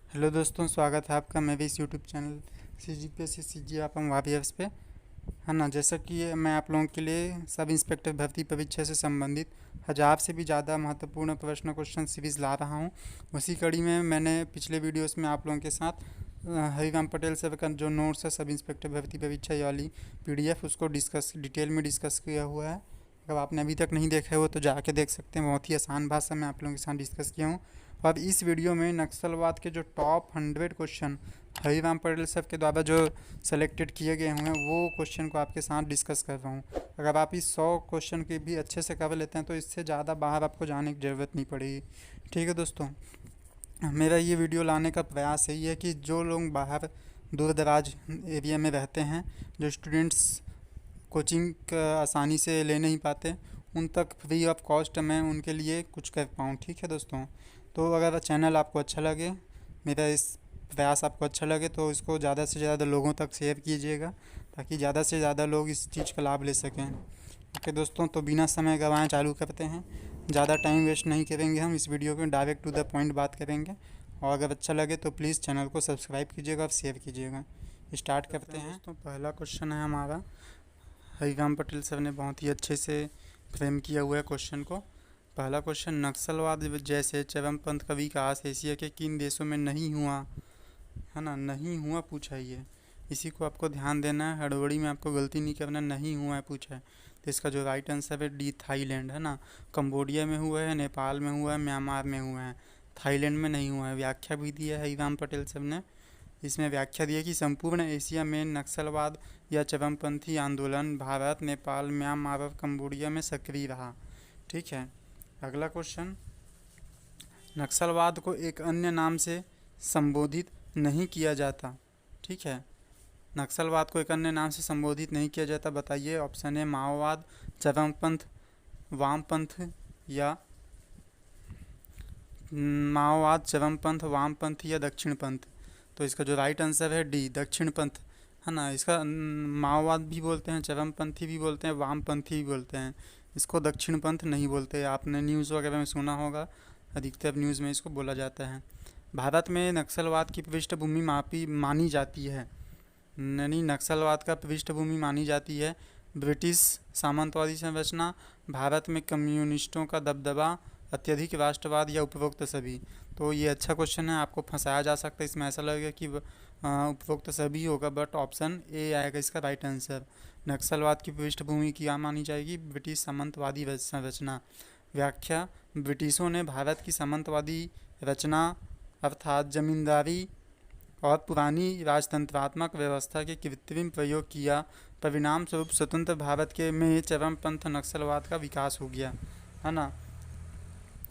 Hello दोस्तों, स्वागत है आपका मेरे इस यूट्यूब चैनल CGP आप हम वारियर्स पे, है ना। जैसा कि मैं आप लोगों के लिए सब इंस्पेक्टर भर्ती परीक्षा से संबंधित 1000 से भी ज़्यादा महत्वपूर्ण प्रश्न क्वेश्चन सीरीज़ ला रहा हूँ। उसी कड़ी में मैंने पिछले वीडियोस में आप लोगों के साथ हरिराम पटेल सर का जो नोट्स है सब इंस्पेक्टर भर्ती परीक्षा ये वाली PDF उसको डिटेल में डिस्कस किया हुआ है। अगर आपने अभी तक नहीं देखा है वो तो जाके देख सकते हैं। बहुत ही आसान भाषा में आप लोगों के साथ डिस्कस किया हूँ। और इस वीडियो में नक्सलवाद के जो top 100 question Hariram Patel sir के द्वारा जो सेलेक्टेड किए गए हुए हैं वो क्वेश्चन को आपके साथ डिस्कस कर रहा हूँ। अगर आप इस 100 क्वेश्चन की भी अच्छे से कर लेते हैं तो इससे ज़्यादा बाहर आपको जाने की ज़रूरत नहीं पड़ेगी। ठीक है दोस्तों, मेरा ये वीडियो लाने का प्रयास यही है कि जो लोग बाहर दूर दराज एरिया में रहते हैं, जो स्टूडेंट्स कोचिंग आसानी से ले नहीं पाते, उन तक फ्री ऑफ कॉस्ट मैं उनके लिए कुछ कर पाऊँ। ठीक है दोस्तों, तो अगर चैनल आपको अच्छा लगे, मेरा इस प्रयास आपको अच्छा लगे तो इसको ज़्यादा से ज़्यादा लोगों तक शेयर कीजिएगा ताकि ज़्यादा से ज़्यादा लोग इस चीज़ का लाभ ले सकें। ओके दोस्तों, तो बिना समय गंवाए चालू करते हैं। ज़्यादा टाइम वेस्ट नहीं करेंगे, हम इस वीडियो में डायरेक्ट टू द पॉइंट बात करेंगे। और अगर अच्छा लगे तो प्लीज़ चैनल को सब्सक्राइब कीजिएगा और शेयर कीजिएगा। स्टार्ट करते हैं दोस्तों। पहला क्वेश्चन है हमारा, हरिराम पटेल सर ने बहुत ही अच्छे से फ्रेम किया हुआ है क्वेश्चन को। पहला क्वेश्चन, नक्सलवाद जैसे चरमपंथ का विकास एशिया के किन देशों में नहीं हुआ, है ना। नहीं हुआ पूछा है ये, इसी को आपको ध्यान देना है। हड़बड़ी में आपको गलती नहीं करना, नहीं हुआ है पूछा है तो इसका जो राइट आंसर है डी, थाईलैंड, है ना। कंबोडिया में हुआ है, नेपाल में हुआ है, म्यांमार में हुआ है, थाईलैंड में नहीं हुआ है। व्याख्या भी दी है हरिराम पटेल सर ने। इसमें व्याख्या दी है कि संपूर्ण एशिया में नक्सलवाद या चरमपंथी आंदोलन भारत, नेपाल, म्यांमार और कंबोडिया में सक्रिय रहा। ठीक है। अगला क्वेश्चन, नक्सलवाद को एक अन्य नाम से संबोधित नहीं किया जाता। ठीक है, नक्सलवाद को एक अन्य नाम से संबोधित नहीं किया जाता, बताइए। ऑप्शन है माओवाद, चरमपंथ, वामपंथ या माओवाद, चरमपंथ, वामपंथ या दक्षिणपंथ। तो इसका जो राइट आंसर है डी, दक्षिणपंथ, है ना। इसका माओवाद भी बोलते हैं, चरमपंथी भी बोलते हैं, वामपंथी भी बोलते हैं। इसको दक्षिणपंथ नहीं बोलते। आपने न्यूज़ वगैरह में सुना होगा, अधिकतर न्यूज़ में इसको बोला जाता है। भारत में नक्सलवाद की पृष्ठभूमि मापी मानी जाती है, यानी नक्सलवाद का पृष्ठभूमि मानी जाती है ब्रिटिश सामंतवादी संरचना, भारत में कम्युनिस्टों का दबदबा, अत्यधिक राष्ट्रवाद या उपरोक्त सभी। तो ये अच्छा क्वेश्चन है, आपको फंसाया जा सकता है इसमें। ऐसा लगेगा कि उपरोक्त सभी होगा, बट ऑप्शन ए आएगा इसका राइट आंसर। नक्सलवाद की पृष्ठभूमि क्या मानी जाएगी, ब्रिटिश सामंतवादी संरचना। व्याख्या, ब्रिटिशों ने भारत की सामंतवादी रचना अर्थात जमींदारी और पुरानी राजतंत्रात्मक व्यवस्था के कृत्रिम प्रयोग किया। परिणाम स्वरूप स्वतंत्र भारत के में चरमपंथ नक्सलवाद का विकास हो गया, है ना।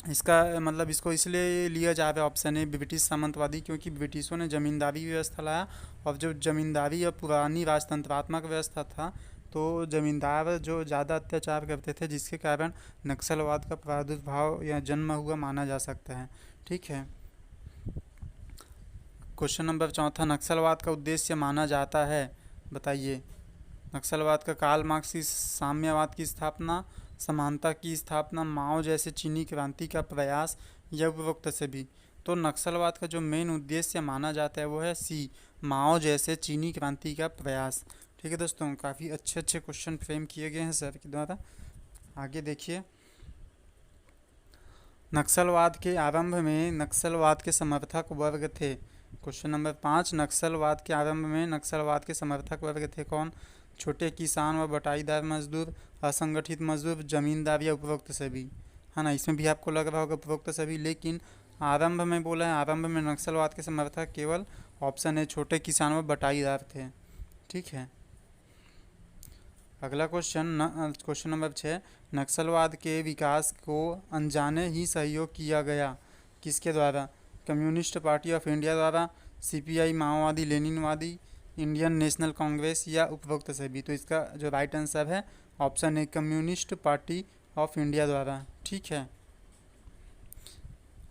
इसका मतलब इसको इसलिए लिया जा रहा है ऑप्शन ए ब्रिटिश सामंतवादी, क्योंकि ब्रिटिशों ने ज़मींदारी व्यवस्था लाया और जो ज़मींदारी और पुरानी राजतंत्रात्मक व्यवस्था था तो ज़मींदार जो ज़्यादा अत्याचार करते थे, जिसके कारण नक्सलवाद का प्रादुर्भाव या जन्म हुआ माना जा सकता है। ठीक है। क्वेश्चन नंबर चौथा, नक्सलवाद का उद्देश्य माना जाता है, बताइए। नक्सलवाद का कार्ल मार्क्स की साम्यवाद की स्थापना, समानता की स्थापना, माओ जैसे चीनी क्रांति का प्रयास या उपरोक्त सभी। तो नक्सलवाद का जो मेन उद्देश्य माना जाता है वो है सी, माओ जैसे चीनी क्रांति का प्रयास। ठीक है दोस्तों, काफ़ी अच्छे अच्छे क्वेश्चन फ्रेम किए गए हैं सर के द्वारा। आगे देखिए, नक्सलवाद के आरंभ में नक्सलवाद के समर्थक वर्ग थे। क्वेश्चन नंबर 5, नक्सलवाद के आरंभ में नक्सलवाद के समर्थक वर्ग थे कौन। छोटे किसान व बटाईदार मजदूर, असंगठित मजदूर, जमींदार या उपरोक्त सभी, है ना। इसमें भी आपको लग रहा होगा उपरोक्त सभी, लेकिन आरंभ में बोला है, आरंभ में नक्सलवाद के समर्थक केवल ऑप्शन है छोटे किसान व बटाईदार थे। ठीक है। अगला क्वेश्चन, क्वेश्चन नंबर 6, नक्सलवाद के विकास को अनजाने ही सहयोग किया गया, किसके द्वारा। कम्युनिस्ट पार्टी ऑफ इंडिया द्वारा, CPI माओवादी लेनिनवादी, इंडियन नेशनल कांग्रेस या उपरोक्त सभी। तो इसका जो राइट आंसर है ऑप्शन है कम्युनिस्ट पार्टी ऑफ इंडिया द्वारा। ठीक है।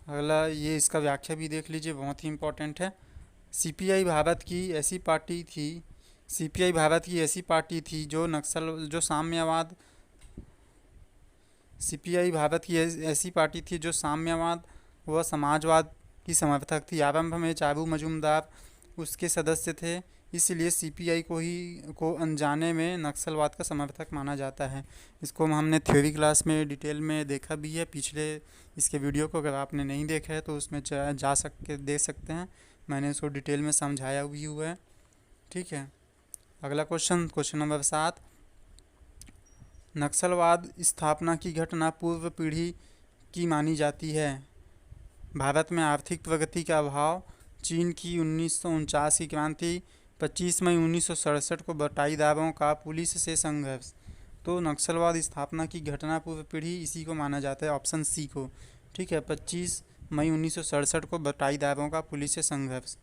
अगला ये इसका व्याख्या भी देख लीजिए, बहुत ही इंपॉर्टेंट है। CPI भारत की ऐसी पार्टी थी, CPI भारत की ऐसी पार्टी थी जो साम्यवाद, CPI भारत की ऐसी पार्टी थी जो साम्यवाद व समाजवाद की समर्थक थी। आरंभ में चारू मजूमदार उसके सदस्य थे, इसलिए सीपीआई को अनजाने में नक्सलवाद का समर्थक माना जाता है। इसको हमने थ्योरी क्लास में डिटेल में देखा भी है, पिछले इसके वीडियो को अगर आपने नहीं देखा है तो उसमें जा देख सकते हैं, मैंने इसको डिटेल में समझाया भी हुआ है। ठीक है, अगला क्वेश्चन नंबर 7, नक्सलवाद स्थापना की घटना पूर्व पीढ़ी की मानी जाती है। भारत में आर्थिक प्रगति का अभाव, चीन की 1949 की क्रांति, 25 मई 1967 को बटाईदारों का पुलिस से संघर्ष। तो नक्सलवाद स्थापना की घटना पूर्व पीढ़ी इसी को माना जाता है, ऑप्शन सी को। ठीक है, 25 मई 1967 को बटाईदारों का पुलिस से संघर्ष।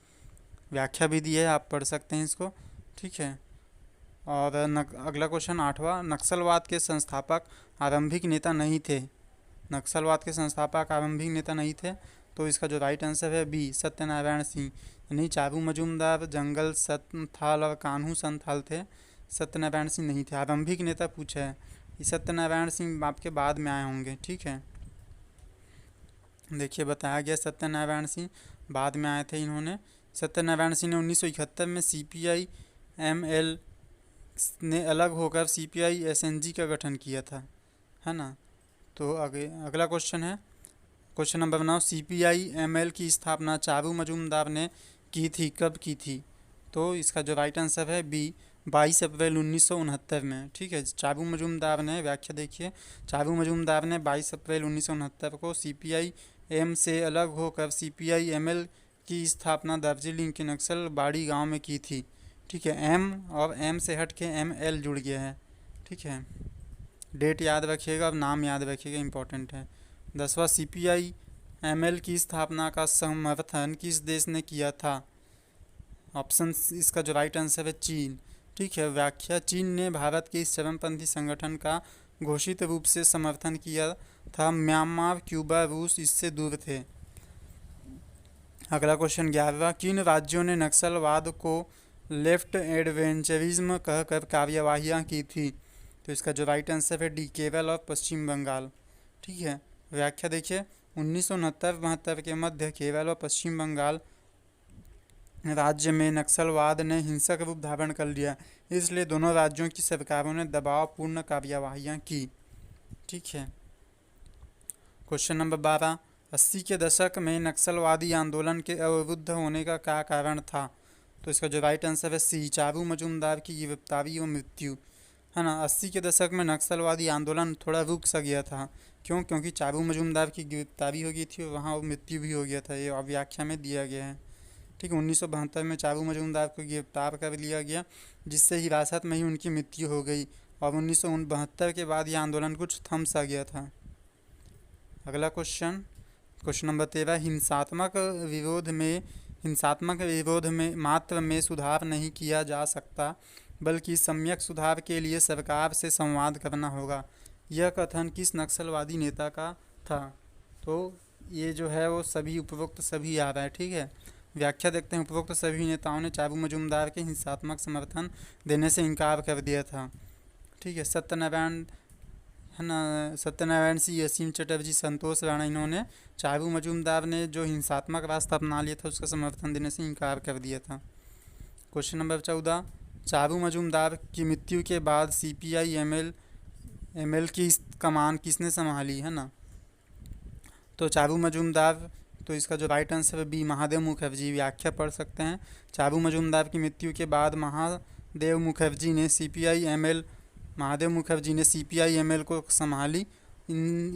व्याख्या भी दी है, आप पढ़ सकते हैं इसको। ठीक है, और अगला क्वेश्चन 8वां, नक्सलवाद के संस्थापक आरंभिक नेता नहीं थे। नक्सलवाद के संस्थापक आरंभिक नेता नहीं थे, तो इसका जो राइट आंसर है बी, सत्यनारायण सिंह। यानी चारू मजूमदार, जंगल संथाल और कान्हू संथाल थे, सत्यनारायण सिंह नहीं थे। आरंभिक नेता पूछा है, ये सत्यनारायण सिंह आपके बाद में आए होंगे। ठीक है, देखिए बताया गया सत्यनारायण सिंह बाद में आए थे इन्होंने। सत्यनारायण सिंह ने 1971 में सीपीआई एमएल ने अलग होकर सीपीआई एसएनजी का गठन किया था, है ना। तो अगला क्वेश्चन है क्वेश्चन नंबर 9, सीपीआई एमएल की स्थापना चारू मजूमदार ने की थी, कब की थी? तो इसका जो राइट आंसर है बी, 22 अप्रैल 1969 में। ठीक है, चारू मजूमदार ने, व्याख्या देखिए, चारू मजूमदार ने 22 अप्रैल 1969 को सीपीआई एम से अलग होकर सीपीआई एमएल की स्थापना दार्जिलिंग के नक्सल बाड़ी गांव में की थी। ठीक है, एम और एम से हट के एम एल जुड़ गया है। ठीक है, डेट याद रखिएगा और नाम याद रखिएगा, इंपॉर्टेंट है। 10वां, सीपीआई एमएल की स्थापना का समर्थन किस देश ने किया था? ऑप्शन इसका जो राइट आंसर है चीन। ठीक है, व्याख्या, चीन ने भारत के इस चरमपंथी संगठन का घोषित रूप से समर्थन किया था। म्यांमार, क्यूबा, रूस इससे दूर थे। अगला क्वेश्चन 11वां, किन राज्यों ने नक्सलवाद को लेफ्ट एडवेंचरिज्म कहकर कार्यवाहियाँ की थी? तो इसका जो राइट आंसर है डी, केरल और पश्चिम बंगाल। ठीक है, व्याख्या देखिए, 1969-72 के मध्य केरल और पश्चिम बंगाल राज्य में नक्सलवाद ने हिंसक रूप धारण कर लिया, इसलिए दोनों राज्यों की सरकारों ने दबावपूर्ण कार्यवाहियाँ की। ठीक है, क्वेश्चन नंबर 12, 80 के दशक में नक्सलवादी आंदोलन के अवरुद्ध होने का क्या कारण था? तो इसका जो राइट आंसर है सी, चारू मजूमदार की गिरफ्तारी और मृत्यु, है ना। 80 के दशक में नक्सलवादी आंदोलन थोड़ा रुक सा गया था, क्यों? क्योंकि चारू मजूमदार की गिरफ्तारी हो गई थी और वहाँ मृत्यु भी हो गया था, ये व्याख्या में दिया गया है। ठीक है, 1972 में चारू मजूमदार को गिरफ्तार कर लिया गया, जिससे हिरासत में ही उनकी मृत्यु हो गई, और 1972 के बाद यह आंदोलन कुछ थम सा गया था। अगला क्वेश्चन नंबर 13, हिंसात्मक विरोध में मात्र में सुधार नहीं किया जा सकता, बल्कि सम्यक सुधार के लिए सरकार से संवाद करना होगा। यह कथन किस नक्सलवादी नेता का था? तो ये जो है वो सभी उपरोक्त सभी आ रहा है। ठीक है, व्याख्या देखते हैं, उपरोक्त सभी नेताओं ने चारू मजूमदार के हिंसात्मक समर्थन देने से इनकार कर दिया था। ठीक है, सत्यनारायण सिंह, असीम चटर्जी, संतोष राणा, इन्होंने चारू मजूमदार ने जो हिंसात्मक रास्ता अपना लिया था उसका समर्थन देने से इनकार कर दिया था। क्वेश्चन नंबर 14, चारू मजूमदार की मृत्यु के बाद सीपीआई एमएल की कमान किसने संभाली, है ना। तो चारू मजूमदार, तो इसका जो राइट आंसर है बी, महादेव मुखर्जी। व्याख्या पढ़ सकते हैं, चारू मजूमदार की मृत्यु के बाद महादेव मुखर्जी ने सीपीआई एमएल को संभाली।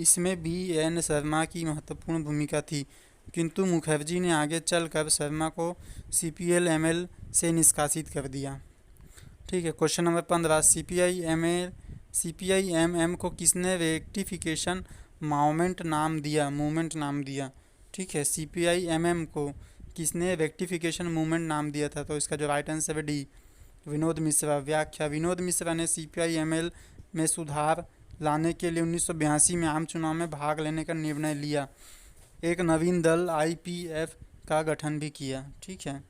इसमें बी एन शर्मा की महत्वपूर्ण भूमिका थी, किंतु मुखर्जी ने आगे चलकर शर्मा को सीपीएल एमएल से निष्कासित कर दिया। ठीक है, क्वेश्चन नंबर 15, सीपीआई एमएम को किसने रेक्टिफिकेशन मूवमेंट नाम दिया? ठीक है, सीपीआई एमएम को किसने रेक्टिफिकेशन मूवमेंट नाम दिया था? तो इसका जो राइट आंसर है डी, विनोद मिश्रा। व्याख्या, विनोद मिश्रा ने सीपीआई एमएल में सुधार लाने के लिए 1982 में आम चुनाव में भाग लेने का निर्णय लिया। एक नवीन दल आईपीएफ का गठन भी किया। ठीक है,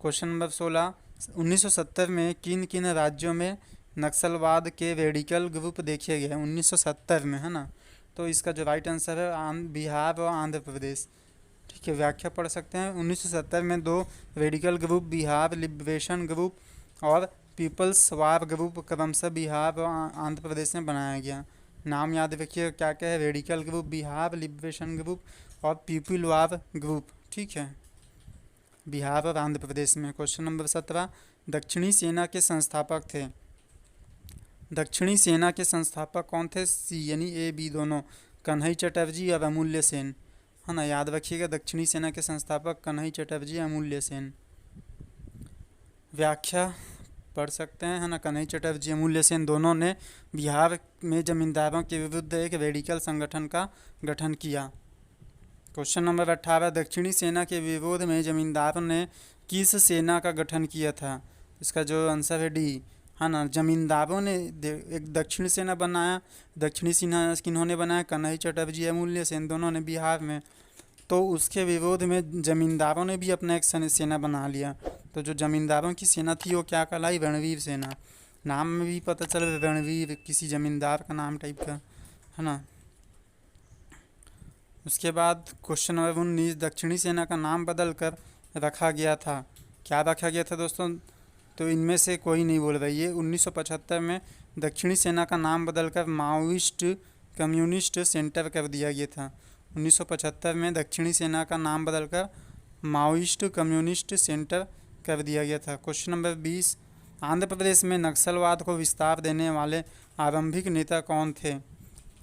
क्वेश्चन नंबर 16, 1970 में किन किन राज्यों में नक्सलवाद के रेडिकल ग्रुप देखे गए? 1970 में, है ना। तो इसका जो राइट आंसर है बिहार और आंध्र प्रदेश। ठीक है, व्याख्या पढ़ सकते हैं। 1970 में 2 radical group Bihar liberation group और पीपल्स वार ग्रुप क्रमशः बिहार और आंध्र प्रदेश में बनाया गया। नाम याद रखिए क्या क्या है, radical group Bihar liberation group और पीपल वार ग्रुप। ठीक है, बिहार और आंध्र प्रदेश में। क्वेश्चन नंबर 17, दक्षिणी सेना के संस्थापक थे। दक्षिणी सेना के संस्थापक कौन थे? सी यानी ए बी दोनों, कन्हई चटर्जी और अमूल्य सेन, है ना, याद रखिएगा। दक्षिणी सेना के संस्थापक कन्हई चटर्जी, अमूल्य सेन। व्याख्या पढ़ सकते हैं, है ना। कन्हई चटर्जी, अमूल्य सेन दोनों ने बिहार में जमींदारों के विरुद्ध एक रेडिकल संगठन का गठन किया। क्वेश्चन नंबर 18, दक्षिणी सेना के विरोध में जमींदारों ने किस सेना का गठन किया था? इसका जो आंसर है डी, है ना। जमींदारों ने एक दक्षिण सेना बनाया। दक्षिणी सेना किन्होंने बनाया? कन्हई चटर्जी, अमूल्य सेन दोनों ने बिहार में। तो उसके विरोध में जमींदारों ने भी अपना एक सेना बना लिया। तो जो जमींदारों की सेना थी वो क्या कहलाई? रणवीर सेना। नाम में भी पता चल रणवीर, किसी जमींदार का नाम टाइप का, है ना। उसके बाद क्वेश्चन नंबर 19, दक्षिणी सेना का नाम बदल कर रखा गया था। क्या रखा गया था दोस्तों? तो इनमें से कोई नहीं बोल रही है। 1975 में दक्षिणी सेना का नाम बदलकर माओइस्ट कम्युनिस्ट सेंटर कर दिया गया था। 1975 में दक्षिणी सेना का नाम बदलकर माओइस्ट कम्युनिस्ट सेंटर कर दिया गया था। क्वेश्चन नंबर 20, आंध्र प्रदेश में नक्सलवाद को विस्तार देने वाले आरंभिक नेता कौन थे?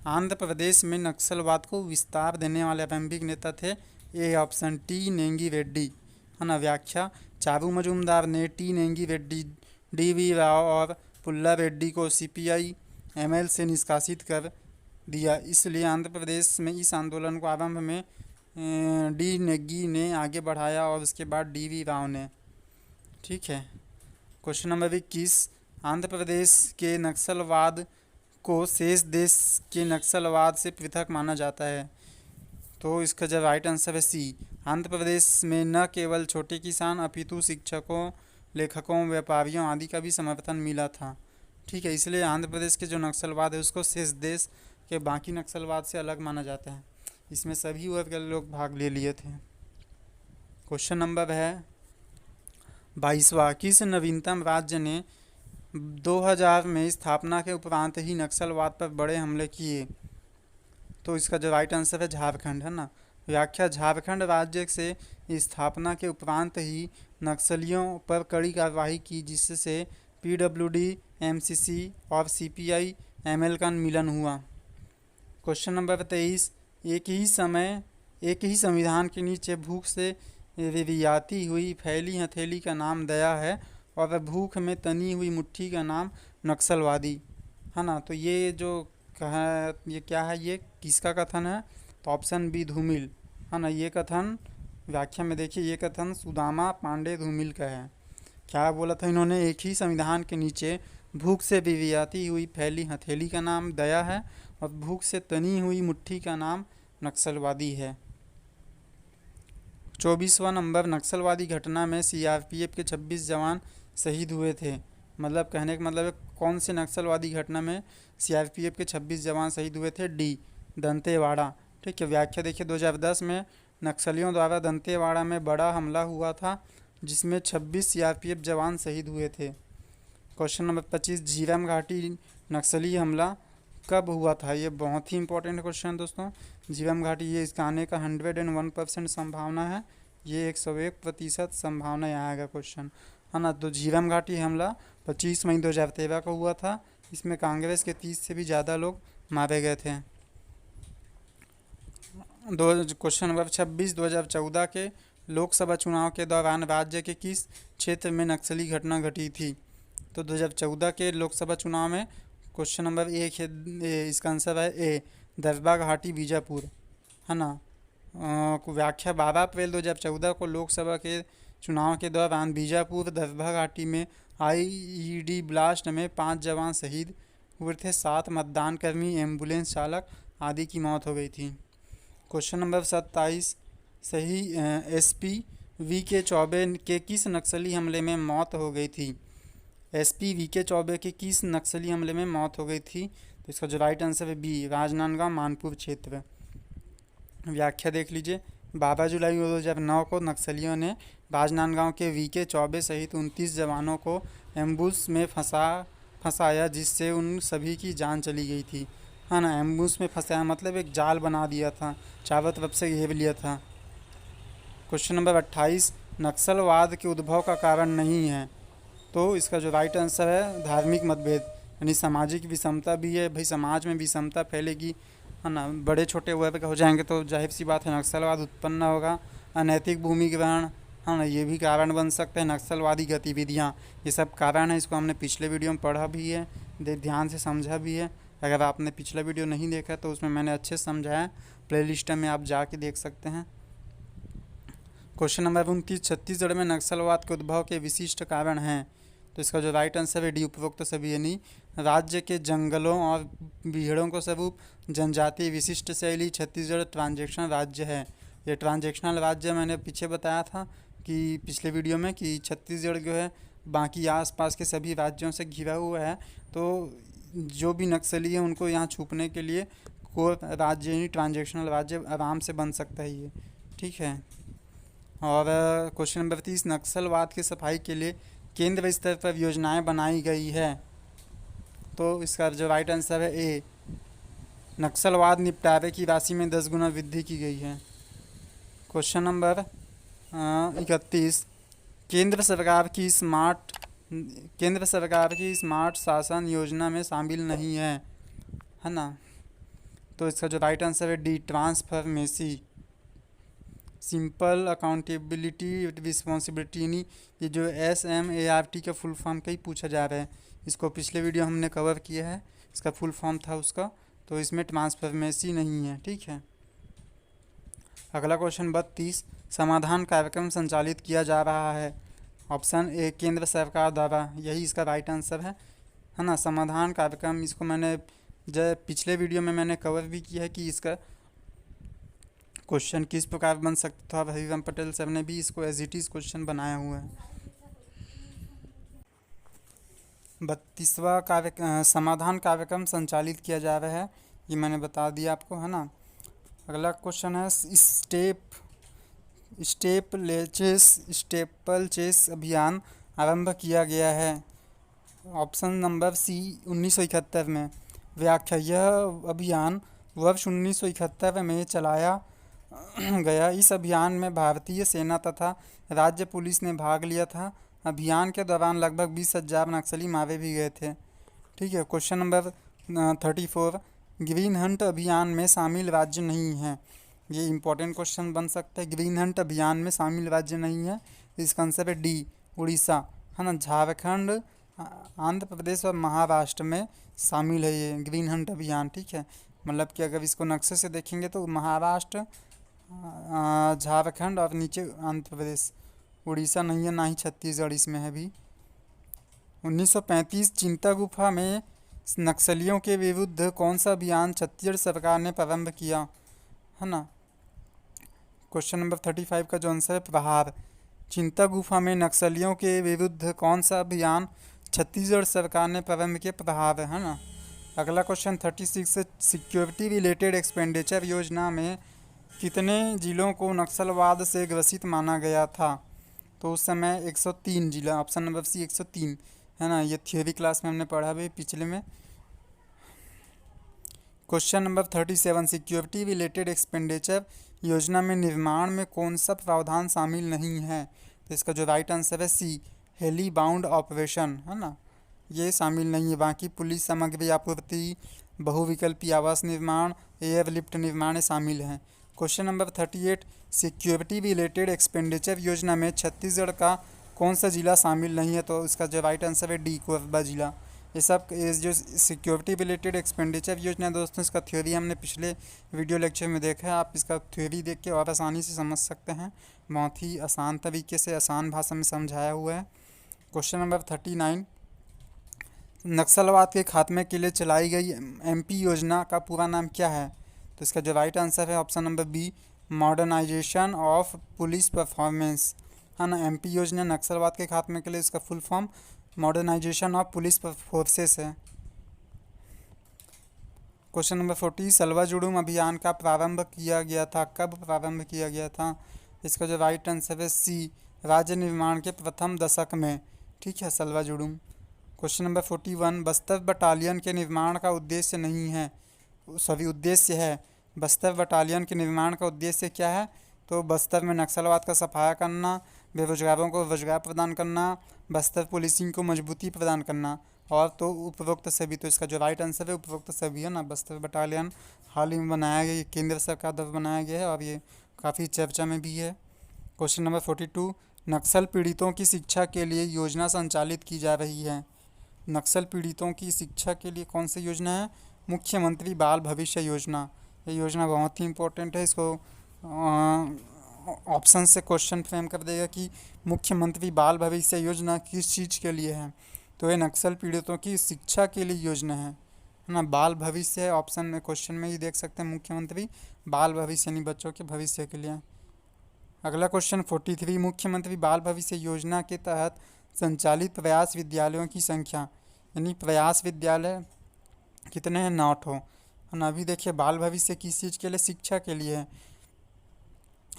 आंध्र प्रदेश में नक्सलवाद को विस्तार देने वाले आरंभिक नेता थे A option, T Nengi Reddy, है ना। व्याख्या, चारू मजूमदार ने T Nengi Reddy, D V Rao और पुल्ला रेड्डी को सीपीआई एमएल से निष्कासित कर दिया। इसलिए आंध्र प्रदेश में इस आंदोलन को आरंभ में डी नेगी ने आगे बढ़ाया और उसके बाद डी वी राव ने। ठीक है। क्वेश्चन नंबर 21, आंध्र प्रदेश के नक्सलवाद को शेष देश के नक्सलवाद से पृथक माना जाता है। तो इसका जो राइट आंसर है सी, आंध्र प्रदेश में न केवल छोटे किसान अपितु शिक्षकों, लेखकों, व्यापारियों आदि का भी समर्थन मिला था। ठीक है, इसलिए आंध्र प्रदेश के जो नक्सलवाद है उसको शेष देश के बाकी नक्सलवाद से अलग माना जाता है। इसमें सभी वर्ग के लोग भाग ले लिए थे। क्वेश्चन नंबर है 22वां, किस नवीनतम राज्य ने 2000 में स्थापना के उपरांत ही नक्सलवाद पर बड़े हमले किए? तो इसका जो राइट आंसर है झारखंड, है ना। व्याख्या, झारखंड राज्य से स्थापना के उपरांत ही नक्सलियों पर कड़ी कार्रवाई की, जिससे पीडब्ल्यूडी, एमसीसी और सीपीआई एमएल का मिलन हुआ। क्वेश्चन नंबर 23, एक ही संविधान के नीचे भूख से रियाती हुई फैली हथेली का नाम दया है और भूख में तनी हुई मुट्ठी का नाम नक्सलवादी, है ना। तो ये जो कहा, ये क्या है, ये किसका कथन है? तो ऑप्शन बी धूमिल, है ना। ये कथन व्याख्या में देखिए, ये कथन सुदामा पांडे धूमिल का है। क्या बोला था इन्होंने? एक ही संविधान के नीचे भूख से रियाती हुई फैली हथेली का नाम दया है और भूख से तनी हुई मुट्ठी का नाम नक्सलवादी है। 24वां नंबर, नक्सलवादी घटना में सीआरपीएफ के 26 जवान शहीद हुए थे। मतलब कहने का मतलब है कौन से नक्सलवादी घटना में सीआरपीएफ के 26 जवान शहीद हुए थे? डी, दंतेवाड़ा। ठीक है, व्याख्या देखिए, 2010 में नक्सलियों द्वारा दंतेवाड़ा में बड़ा हमला हुआ था जिसमें 26 सीआरपीएफ जवान शहीद हुए थे। क्वेश्चन नंबर 25, झीरम घाटी नक्सली हमला कब हुआ था? ये बहुत ही इंपॉर्टेंट क्वेश्चन दोस्तों। झीरम घाटी, ये इसका आने का 101% संभावना है। ये 101% संभावना यहाँ आएगा क्वेश्चन, है ना। तो झीरम घाटी हमला 25 मई 2013 को हुआ था। इसमें कांग्रेस के 30 से भी ज़्यादा लोग मारे गए थे। क्वेश्चन नंबर 26, 2014 के लोकसभा चुनाव के दौरान राज्य के किस क्षेत्र में नक्सली घटना घटी थी? तो 2014 के लोकसभा चुनाव में क्वेश्चन नंबर 1 है, इसका आंसर है ए, दरबा घाटी बीजापुर, है ना। व्याख्या, 12 अप्रैल 2014 को लोकसभा के चुनाव के दौरान बीजापुर दरबा घाटी में आईईडी ब्लास्ट में 5 जवान शहीद हुए थे। 7 मतदान कर्मी, एम्बुलेंस चालक आदि की मौत हो गई थी। क्वेश्चन नंबर 27, सही एसपी वी के चौबे के किस नक्सली हमले में मौत हो गई थी? एसपी वी के चौबे के किस नक्सली हमले में मौत हो गई थी? तो इसका जो राइट आंसर है बी, राजनांदगांव मानपुर क्षेत्र। व्याख्या देख लीजिए, 12 जुलाई 2009 को नक्सलियों ने राजनांदगांव के वीके चौबे सहित 29 जवानों को एम्बुश में फंसाया, जिससे उन सभी की जान चली गई थी। हाँ ना, एम्बुश में फंसाया मतलब एक जाल बना दिया था, चारों तरफ से घेर लिया था। क्वेश्चन नंबर 28, नक्सलवाद के उद्भव का कारण नहीं है, तो इसका जो राइट आंसर है धार्मिक मतभेद, यानी सामाजिक विषमता भी है। भाई समाज में विषमता फैलेगी, है ना, बड़े छोटे वर्ग हो जाएंगे तो जाहिर सी बात है नक्सलवाद उत्पन्न होगा। अनैतिक भूमि ग्रहण, है ना, ये भी कारण बन सकते हैं। नक्सलवादी गतिविधियाँ, ये सब कारण है। इसको हमने पिछले वीडियो में पढ़ा भी है, ध्यान से समझा भी है। अगर आपने पिछला वीडियो नहीं देखा तो उसमें मैंने अच्छे से समझाया, प्लेलिस्ट में आप जाके देख सकते हैं। क्वेश्चन नंबर 29, छत्तीसगढ़ में नक्सलवाद के उद्भव के विशिष्ट कारण हैं, तो इसका जो राइट आंसर है डी उपरोक्त सभी, यानी राज्य के जंगलों और बीहड़ों को स्वरूप, जनजातीय विशिष्ट शैली, छत्तीसगढ़ ट्रांजेक्शनल राज्य है। ये ट्रांजेक्शनल राज्य मैंने पीछे बताया था कि पिछले वीडियो में कि छत्तीसगढ़ जो है बाकी आसपास के सभी राज्यों से घिरा हुआ है, तो जो भी नक्सली है उनको यहाँ छुपने के लिए कोर राज्य यानी ट्रांजेक्शनल राज्य आराम से बन सकता है ये, ठीक है। और क्वेश्चन नंबर 30, नक्सलवाद की सफाई के लिए केंद्र स्तर पर योजनाएं बनाई गई है, तो इसका जो राइट आंसर है ए, नक्सलवाद निपटारे की राशि में 10 गुना वृद्धि की गई है। क्वेश्चन नंबर 31, केंद्र सरकार की स्मार्ट शासन योजना में शामिल नहीं है ना, तो इसका जो राइट आंसर है डी, ट्रांसफॉर्मेसी, सिंपल अकाउंटेबिलिटी रिस्पॉन्सिबिलिटी, यानी ये जो SMART का फुल फॉर्म का ही पूछा जा रहा है। इसको पिछले वीडियो हमने कवर किया है, इसका फुल फॉर्म था उसका, तो इसमें ट्रांसफॉर्मेसी नहीं है, ठीक है। अगला क्वेश्चन 32, समाधान कार्यक्रम संचालित किया जा रहा है, ऑप्शन ए केंद्र सरकार द्वारा, यही इसका राइट आंसर है ना। समाधान कार्यक्रम, इसको मैंने पिछले वीडियो में मैंने कवर भी किया है कि इसका क्वेश्चन किस प्रकार बन सकता था। हरिराम पटेल सर ने भी इसको एज इट इज़ क्वेश्चन बनाया हुआ है। 32वां समाधान कार्यक्रम संचालित किया जा रहा है, ये मैंने बता दिया आपको, है ना। अगला क्वेश्चन है स्टेपल चेस अभियान आरंभ किया गया है, ऑप्शन नंबर सी 1971 में। व्याख्या, यह अभियान वर्ष 1971 में चलाया गया। इस अभियान में भारतीय सेना तथा राज्य पुलिस ने भाग लिया था। अभियान के दौरान लगभग 20,000 नक्सली मारे भी गए थे, ठीक है। क्वेश्चन नंबर 34, ग्रीन हंट अभियान में शामिल राज्य नहीं है, ये इंपॉर्टेंट क्वेश्चन बन सकता है। ग्रीन हंट अभियान में शामिल राज्य नहीं है, इसका आंसर है डी, उड़ीसा, है ना। झारखंड, आंध्र प्रदेश और महाराष्ट्र में शामिल है ये ग्रीन हंट अभियान, ठीक है। मतलब कि अगर इसको नक्शे से देखेंगे तो महाराष्ट्र, झारखंड और नीचे आंध्र प्रदेश, उड़ीसा नहीं है, ना ही छत्तीसगढ़ इसमें है भी। 1935, चिंता गुफा में नक्सलियों के विरुद्ध कौन सा अभियान छत्तीसगढ़ सरकार ने प्रारंभ किया, है ना। क्वेश्चन नंबर 35 का जो आंसर है प्रहार, चिंता गुफा में नक्सलियों के विरुद्ध कौन सा अभियान छत्तीसगढ़ सरकार ने प्रारंभ किया, प्रहार, है ना। अगला क्वेश्चन 36, सिक्योरिटी रिलेटेड एक्सपेंडिचर योजना में कितने जिलों को नक्सलवाद से ग्रसित माना गया था, तो उस समय 103 जिला, ऑप्शन नंबर सी 103, है ना। ये थ्योरी क्लास में हमने पढ़ा भी पिछले में। Question number 37, security related expenditure योजना में निर्माण में कौन सा प्रावधान शामिल नहीं है, तो इसका जो राइट आंसर है सी, हेली बाउंड ऑपरेशन, है ना, ये शामिल नहीं है। बाकी पुलिस सामग्री आपूर्ति, बहुविकल्पी आवास निर्माण, एयरलिफ्ट निर्माण शामिल हैं। Question number 38, security related expenditure योजना में छत्तीसगढ़ का कौन सा जिला शामिल नहीं है, तो इसका जो राइट आंसर है डी, कोरबा जिला। ये जो सिक्योरिटी रिलेटेड एक्सपेंडिचर योजना दोस्तों, इसका थ्योरी हमने पिछले वीडियो लेक्चर में देखा है, आप इसका थ्योरी देख के और आसानी से समझ सकते हैं, बहुत ही आसान तरीके से आसान भाषा में समझाया हुआ है। क्वेश्चन नंबर 39, नक्सलवाद के खात्मे के लिए चलाई गई MP योजना का पूरा नाम क्या है, तो इसका जो राइट आंसर है option number B, modernization of police performance, है ना। MP योजना नक्सलवाद के खात्मे के लिए, इसका full form modernization of police forces है। क्वेश्चन नंबर 40, सलवा जुडूम अभियान का प्रारंभ किया गया था, कब प्रारंभ किया गया था? इसका जो राइट आंसर है सी, राज्य निर्माण के प्रथम दशक में। ठीक है, Salwa Judum. Question number 41, Bastar battalion के निर्माण का उद्देश्य नहीं है, सॉरी उद्देश्य है। बस्तर बटालियन के निर्माण का उद्देश्य क्या है? तो बस्तर में नक्सलवाद का सफाया करना, बेरोजगारों को रोजगार प्रदान करना, बस्तर पुलिसिंग को मजबूती प्रदान करना, और तो उपरोक्त सभी। तो इसका जो राइट आंसर है उपरोक्त सभी है ना। बस्तर बटालियन हाल ही में बनाया गया, ये केंद्र सरकार द्वारा बनाया गया है और ये काफ़ी चर्चा में भी है। क्वेश्चन नंबर 42, नक्सल पीड़ितों की शिक्षा के लिए योजना संचालित की जा रही है। नक्सल पीड़ितों की शिक्षा के लिए कौन सी योजना है? मुख्यमंत्री बाल भविष्य योजना। ये योजना बहुत ही इम्पोर्टेंट है, इसको ऑप्शन से क्वेश्चन फ्रेम कर देगा कि मुख्यमंत्री बाल भविष्य योजना किस चीज़ के लिए है। तो ये नक्सल पीड़ितों की शिक्षा के लिए योजना है ना। बाल भविष्य है, ऑप्शन में क्वेश्चन में ही देख सकते हैं, मुख्यमंत्री बाल भविष्य यानी बच्चों के भविष्य के लिए। अगला क्वेश्चन 43, मुख्यमंत्री बाल भविष्य योजना के तहत संचालित प्रयास विद्यालयों की संख्या, यानी प्रयास विद्यालय कितने हैं? 9 ठो। अभी देखिए बाल भविष्य किस चीज़ के लिए? शिक्षा के लिए है।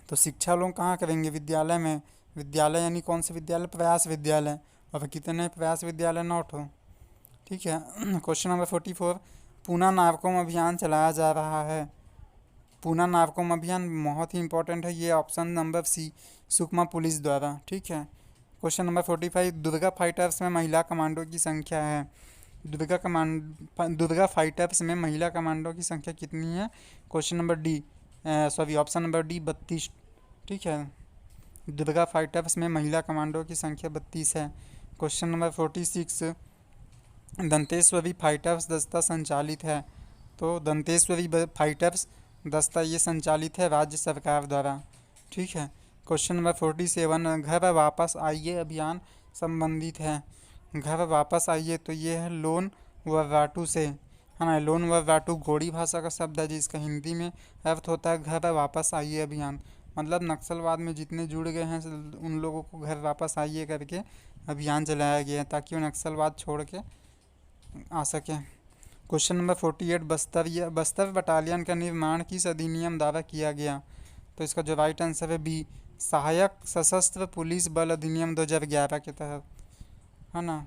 तो शिक्षा लोग कहाँ करेंगे? विद्यालय में। विद्यालय यानी कौन से विद्यालय? प्रयास विद्यालय। और कितने प्रयास विद्यालय? 9 ठो। ठीक है। क्वेश्चन नंबर 44, पूना नारकोम अभियान चलाया जा रहा है। पूना नारकोम अभियान बहुत ही इंपॉर्टेंट है, ये option number C, Sukma police द्वारा। ठीक है। क्वेश्चन नंबर 45, दुर्गा फाइटर्स में महिला कमांडो की संख्या है। दुर्गा फाइटर्स में महिला कमांडो की संख्या कितनी है? Question number D, sorry option number D 32। ठीक है, दुर्गा फाइटर्स में महिला कमांडो की संख्या 32 है। क्वेश्चन नंबर 46, दंतेश्वरी फाइटर्स दस्ता संचालित है। तो दंतेश्वरी फाइटर्स दस्ता ये संचालित है राज्य सरकार द्वारा। ठीक है। क्वेश्चन नंबर 47, घर वापस आइए अभियान संबंधित है। घर वापस आइए, तो ये है लोन वर्राटू से, है ना। लोन वर्राटू गोड़ी भाषा का शब्द है जिसका हिंदी में अर्थ होता है घर वापस आइए अभियान। मतलब नक्सलवाद में जितने जुड़ गए हैं उन लोगों को घर वापस आइए करके अभियान चलाया गया है ताकि वो नक्सलवाद छोड़ के आ सके। क्वेश्चन नंबर 48, बस्तर बटालियन का निर्माण किस अधिनियम द्वारा किया गया? तो इसका जो राइट आंसर है बी, सहायक सशस्त्र पुलिस बल अधिनियम 2011 के तहत, है ना।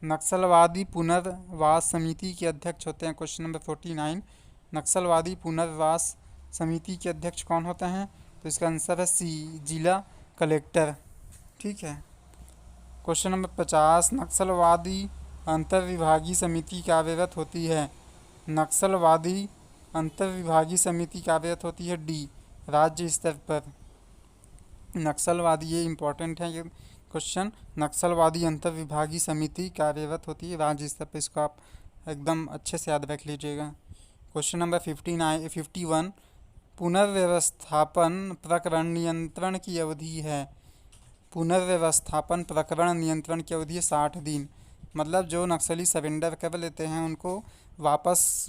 नक्सलवादी पुनर्वास समिति के अध्यक्ष होते हैं। क्वेश्चन नंबर 49, नक्सलवादी पुनर्वास समिति के अध्यक्ष कौन होते हैं? तो इसका आंसर है सी, जिला कलेक्टर। ठीक है। क्वेश्चन नंबर 50, नक्सलवादी अंतर्विभागीय समिति कार्यरत होती है। नक्सलवादी अंतर्विभागीय समिति कार्यरत होती है डी, राज्य स्तर पर। नक्सलवादी, ये इम्पोर्टेंट है ये क्वेश्चन, नक्सलवादी अंतर्विभागीय समिति कार्यरत होती है राज्य स्तर पर। इसको आप एकदम अच्छे से याद रख लीजिएगा। क्वेश्चन नंबर 51, पुनर्व्यवस्थापन प्रकरण नियंत्रण की अवधि है। पुनर्व्यवस्थापन प्रकरण नियंत्रण की अवधि है 60 दिन। मतलब जो नक्सली सरेंडर कर लेते हैं उनको वापस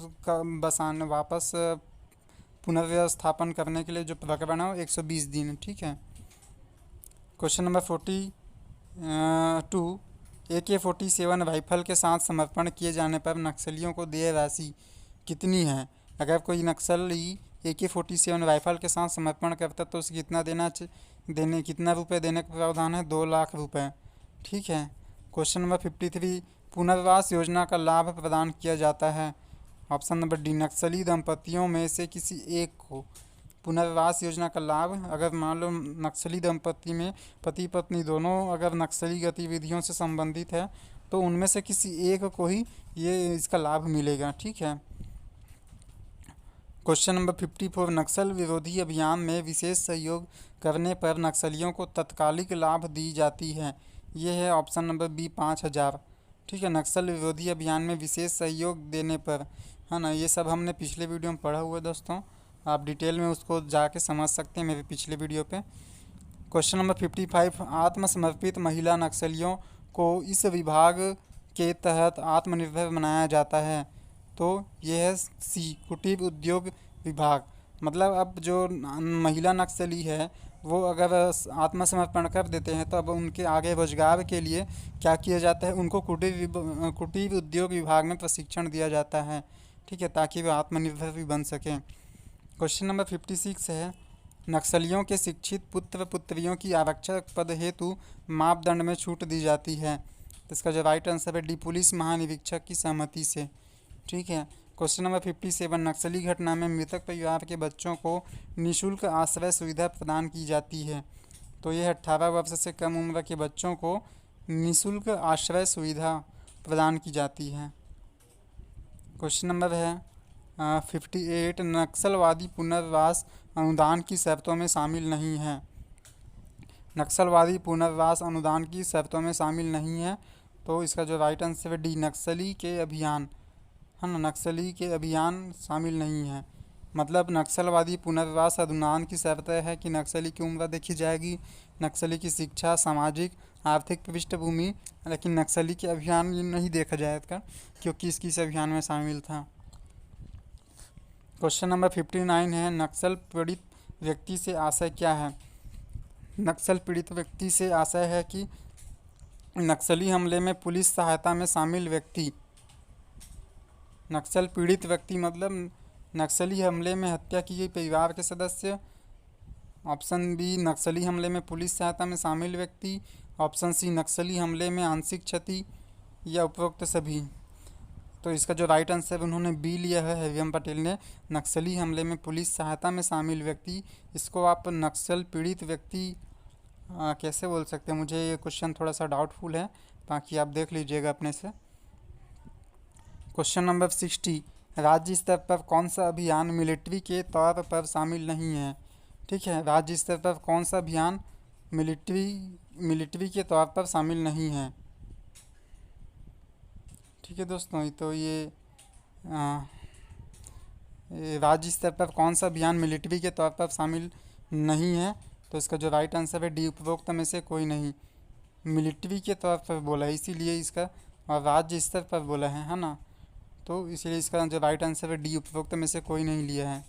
पुनर्व्यवस्थापन करने के लिए जो प्रकरण है वो 120 दिन। ठीक है। क्वेश्चन नंबर 42, AK-47 राइफल के साथ समर्पण किए जाने पर नक्सलियों को देय राशि कितनी है? अगर कोई नक्सली AK-47 राइफल के साथ समर्पण करता तो उसे कितना रुपये देने का प्रावधान है? 2 लाख रुपये। ठीक है। क्वेश्चन नंबर 53, पुनर्वास योजना का लाभ प्रदान किया जाता है। ऑप्शन नंबर डी, नक्सली दंपतियों में से किसी एक को। पुनर्वास योजना का लाभ, अगर मान लो नक्सली दंपति में पति पत्नी दोनों अगर नक्सली गतिविधियों से संबंधित है तो उनमें से किसी एक को ही ये इसका लाभ मिलेगा। ठीक है। क्वेश्चन नंबर 54, नक्सल विरोधी अभियान में विशेष सहयोग करने पर नक्सलियों को तत्कालिक लाभ दी जाती है। ये है ऑप्शन नंबर बी, 5000। ठीक है। नक्सल विरोधी अभियान में विशेष सहयोग देने पर, है ना। ये सब हमने पिछले वीडियो में पढ़ा हुआ है दोस्तों, आप डिटेल में उसको जाके समझ सकते हैं मेरे पिछले वीडियो पे। क्वेश्चन नंबर 55, आत्मसमर्पित महिला नक्सलियों को इस विभाग के तहत आत्मनिर्भर बनाया जाता है। तो ये है सी, कुटीर उद्योग विभाग। मतलब अब जो महिला नक्सली है वो अगर आत्मसमर्पण कर देते हैं तो अब उनके आगे रोजगार के लिए क्या किया जाता है? उनको कुटीर उद्योग विभाग में प्रशिक्षण दिया जाता है। ठीक है, ताकि वे आत्मनिर्भर भी बन सकें। क्वेश्चन नंबर 56 है, नक्सलियों के शिक्षित पुत्र पुत्रियों की आरक्षक पद हेतु मापदंड में छूट दी जाती है। तो इसका जो राइट आंसर है डी, पुलिस महानिरीक्षक की सहमति से। ठीक है। क्वेश्चन नंबर 57, नक्सली घटना में मृतक परिवार के बच्चों को निःशुल्क आश्रय सुविधा प्रदान की जाती है। तो यह 18 वर्ष से कम उम्र के बच्चों को निःशुल्क आश्रय सुविधा प्रदान की जाती है। क्वेश्चन नंबर है 58, नक्सलवादी पुनर्वास अनुदान की शर्तों में शामिल नहीं है। नक्सलवादी पुनर्वास अनुदान की शर्तों में शामिल नहीं है। तो इसका जो राइट आंसर है डी, नक्सली के अभियान, है ना, नक्सली के अभियान शामिल नहीं है। मतलब नक्सलवादी पुनर्वास अनुदान की शर्त है कि नक्सली की उम्र देखी जाएगी, नक्सली की शिक्षा, सामाजिक आर्थिक पृष्ठभूमि, लेकिन नक्सली के अभियान नहीं देखा जाएगा क्योंकि इसकी इस अभियान में शामिल था। क्वेश्चन नंबर 59 है, नक्सल पीड़ित व्यक्ति से आशय क्या है। नक्सल पीड़ित व्यक्ति से आशय है कि नक्सली हमले में पुलिस सहायता में शामिल व्यक्ति, नक्सल पीड़ित व्यक्ति मतलब नक्सली हमले में हत्या की गई परिवार के सदस्य। ऑप्शन बी, नक्सली हमले में पुलिस सहायता में शामिल व्यक्ति। ऑप्शन सी, नक्सली हमले में आंशिक क्षति, या उपरोक्त सभी। तो इसका जो राइट आंसर उन्होंने बी लिया है हरिओम पटेल ने, नक्सली हमले में पुलिस सहायता में शामिल व्यक्ति। इसको आप नक्सल पीड़ित व्यक्ति कैसे बोल सकते हैं, मुझे ये क्वेश्चन थोड़ा सा डाउटफुल है, बाकी आप देख लीजिएगा अपने से। क्वेश्चन नंबर 60, राज्य स्तर पर कौन सा अभियान मिलिट्री के तौर पर शामिल नहीं है। ठीक है, राज्य स्तर पर कौन सा अभियान मिलिट्री के तौर पर शामिल नहीं है। ठीक है दोस्तों, तो ये राज्य स्तर पर कौन सा अभियान मिलिट्री के तौर पर शामिल नहीं है। तो इसका जो राइट आंसर है डी, उपरोक्त में से कोई नहीं। मिलिट्री के तौर पर बोला है इसीलिए इसका, और राज्य स्तर पर बोला है ना, तो इसीलिए इसका जो राइट आंसर है डी, उपरोक्त में से कोई नहीं लिया है।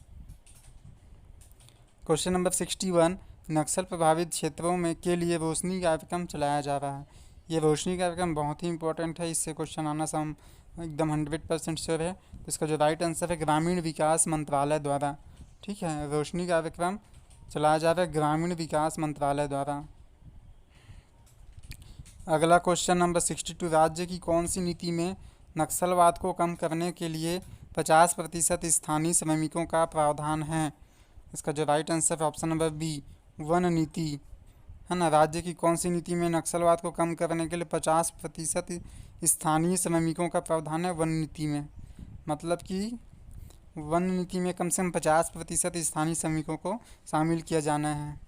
क्वेश्चन नंबर 61, नक्सल प्रभावित क्षेत्रों में के लिए रोशनी कार्यक्रम चलाया जा रहा है। ये रोशनी कार्यक्रम बहुत ही इंपॉर्टेंट है, इससे क्वेश्चन आना सम एकदम 100% श्योर है। तो इसका जो राइट आंसर है ग्रामीण विकास मंत्रालय द्वारा। ठीक है, रोशनी कार्यक्रम चलाया जा रहा है ग्रामीण विकास मंत्रालय द्वारा। अगला क्वेश्चन नंबर 62, राज्य की कौन सी नीति में नक्सलवाद को कम करने के लिए 50% स्थानीय श्रमिकों का प्रावधान है। इसका जो राइट आंसर है ऑप्शन नंबर बी, वन नीति, है ना। राज्य की कौन सी नीति में नक्सलवाद को कम करने के लिए 50% स्थानीय श्रमिकों का प्रावधान है वन नीति में। मतलब कि वन नीति में कम से कम 50% स्थानीय श्रमिकों को शामिल किया जाना है,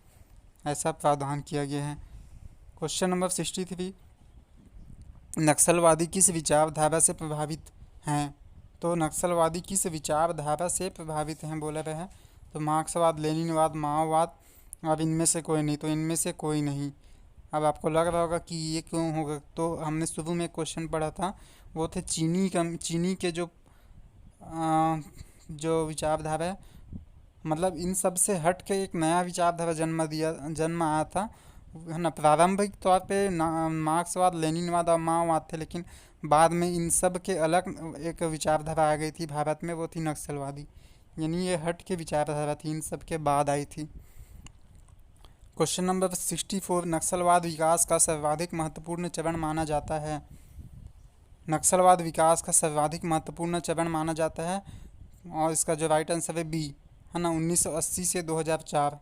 ऐसा प्रावधान किया गया है। क्वेश्चन नंबर 63, नक्सलवादी किस विचारधारा से प्रभावित हैं। तो नक्सलवादी किस विचारधारा से प्रभावित हैं बोला रहे हैं। तो मार्क्सवाद, लेनिनवाद, माओवाद, अब इनमें से कोई नहीं। तो इनमें से कोई नहीं। अब आपको लग रहा होगा कि ये क्यों होगा, तो हमने शुरू में क्वेश्चन पढ़ा था, वो थे चीनी के जो विचारधारा है, मतलब इन सब से हट के एक नया विचारधारा जन्म आया था, है ना। प्रारंभिक तौर पे मार्क्सवाद, लेनिनवाद और माओवाद थे, लेकिन बाद में इन सब के अलग एक विचारधारा आ गई थी भारत में, वो थी नक्सलवादी। यानी ये हट के विचारधारा थी, इन सब के बाद आई थी। क्वेश्चन नंबर 64, नक्सलवाद विकास का सर्वाधिक महत्वपूर्ण चरण माना जाता है। नक्सलवाद विकास का सर्वाधिक महत्वपूर्ण चरण माना जाता है, और इसका जो राइट आंसर है बी, है ना, 1980 से 2004।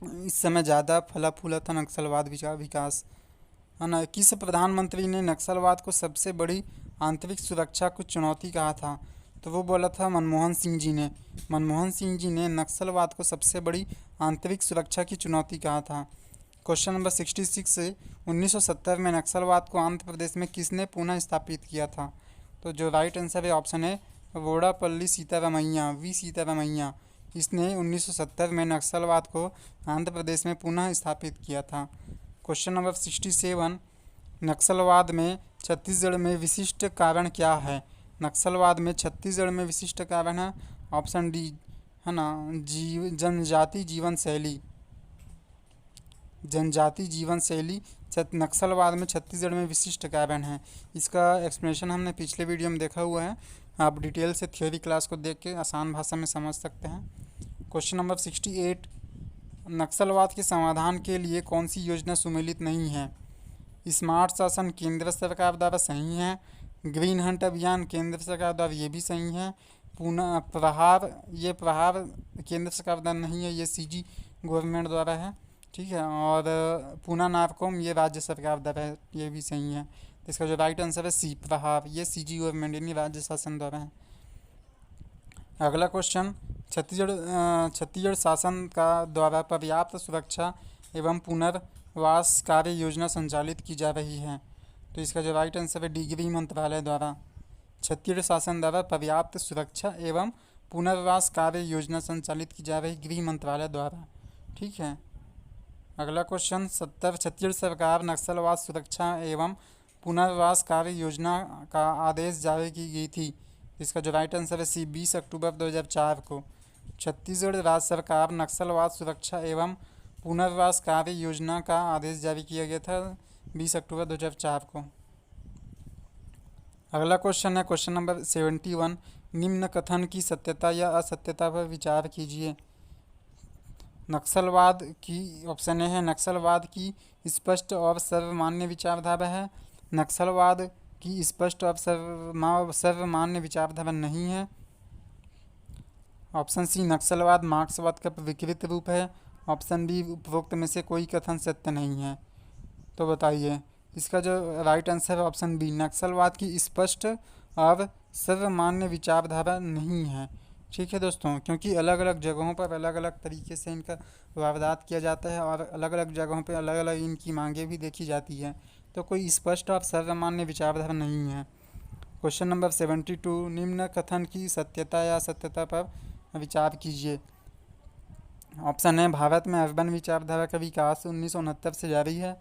इस समय ज़्यादा फला फूला था नक्सलवाद विकास, है ना। किस प्रधानमंत्री ने नक्सलवाद को सबसे बड़ी आंतरिक सुरक्षा को चुनौती कहा था। तो वो बोला था मनमोहन सिंह जी ने। मनमोहन सिंह जी ने नक्सलवाद को सबसे बड़ी आंतरिक सुरक्षा की चुनौती कहा था। क्वेश्चन नंबर 66 से 1970 में नक्सलवाद को आंध्र प्रदेश में किसने पुनः स्थापित किया था। तो जो राइट आंसर है ऑप्शन है वोडापल्ली सीतारामैया, वी सीतारामैया। इसने 1970 में नक्सलवाद को आंध्र प्रदेश में पुनः स्थापित किया था। क्वेश्चन नंबर 67, नक्सलवाद में छत्तीसगढ़ में विशिष्ट कारण क्या है। नक्सलवाद में छत्तीसगढ़ में विशिष्ट कारण है ऑप्शन डी, है ना, जनजाति जीवन शैली। जनजाति जीवन शैली नक्सलवाद में छत्तीसगढ़ में विशिष्ट कारण है। इसका एक्सप्लेनेशन हमने पिछले वीडियो में देखा हुआ है, आप डिटेल से थ्योरी क्लास को देख के आसान भाषा में समझ सकते हैं। क्वेश्चन नंबर 68, नक्सलवाद के समाधान के लिए कौन सी योजना सुमेलित नहीं है? स्मार्ट शासन केंद्र सरकार द्वारा सही है, ग्रीन हंट अभियान केंद्र सरकार द्वारा ये भी सही है, पुनः प्रहार केंद्र सरकार द्वारा नहीं है, ये सीजी गवर्नमेंट द्वारा है, ठीक है। और पूना नारकोम ये राज्य सरकार द्वारा है, ये भी सही है। तो इसका जो राइट आंसर है सी, प्रहार, ये सीजी गवर्नमेंट यानी राज्य शासन द्वारा है। अगला क्वेश्चन, छत्तीसगढ़ शासन का द्वारा पर्याप्त सुरक्षा एवं पुनर्वास कार्य योजना संचालित की जा रही है। तो इसका जो राइट आंसर है डी, गृह मंत्रालय द्वारा। छत्तीसगढ़ शासन द्वारा पर्याप्त सुरक्षा एवं पुनर्वास कार्य योजना संचालित की जा रही, गृह मंत्रालय द्वारा, ठीक है। अगला क्वेश्चन 70, छत्तीसगढ़ सरकार नक्सलवाद सुरक्षा एवं पुनर्वास कार्य योजना का आदेश जारी की गई थी। इसका जो राइट आंसर है सी, 20 अक्टूबर 2004 को छत्तीसगढ़ राज्य सरकार नक्सलवाद सुरक्षा एवं पुनर्वास कार्य योजना का आदेश जारी किया गया था 20 अक्टूबर 2004 को। अगला क्वेश्चन है क्वेश्चन नंबर 71, निम्न कथन की सत्यता या असत्यता पर विचार कीजिए। नक्सलवाद की, ऑप्शन ए है नक्सलवाद की स्पष्ट और सर्वमान्य विचारधारा है, नक्सलवाद की स्पष्ट और सर्वमान्य विचारधारा नहीं है, ऑप्शन सी नक्सलवाद मार्क्सवाद का विकृत रूप है, ऑप्शन बी उपरोक्त में से कोई कथन सत्य नहीं है। तो बताइए, इसका जो राइट आंसर है ऑप्शन बी, नक्सलवाद की स्पष्ट और सर्वमान्य विचारधारा नहीं है, ठीक है दोस्तों। क्योंकि अलग अलग जगहों पर अलग अलग तरीके से इनका वारदात किया जाता है और अलग अलग जगहों पर अलग अलग इनकी मांगें भी देखी जाती है, तो कोई स्पष्ट और सर्वमान्य विचारधारा नहीं है। क्वेश्चन नंबर 72, निम्न कथन की सत्यता या असत्यता पर विचार कीजिए। ऑप्शन है भारत में अर्बन विचारधारा का विकास 1969 से जारी है,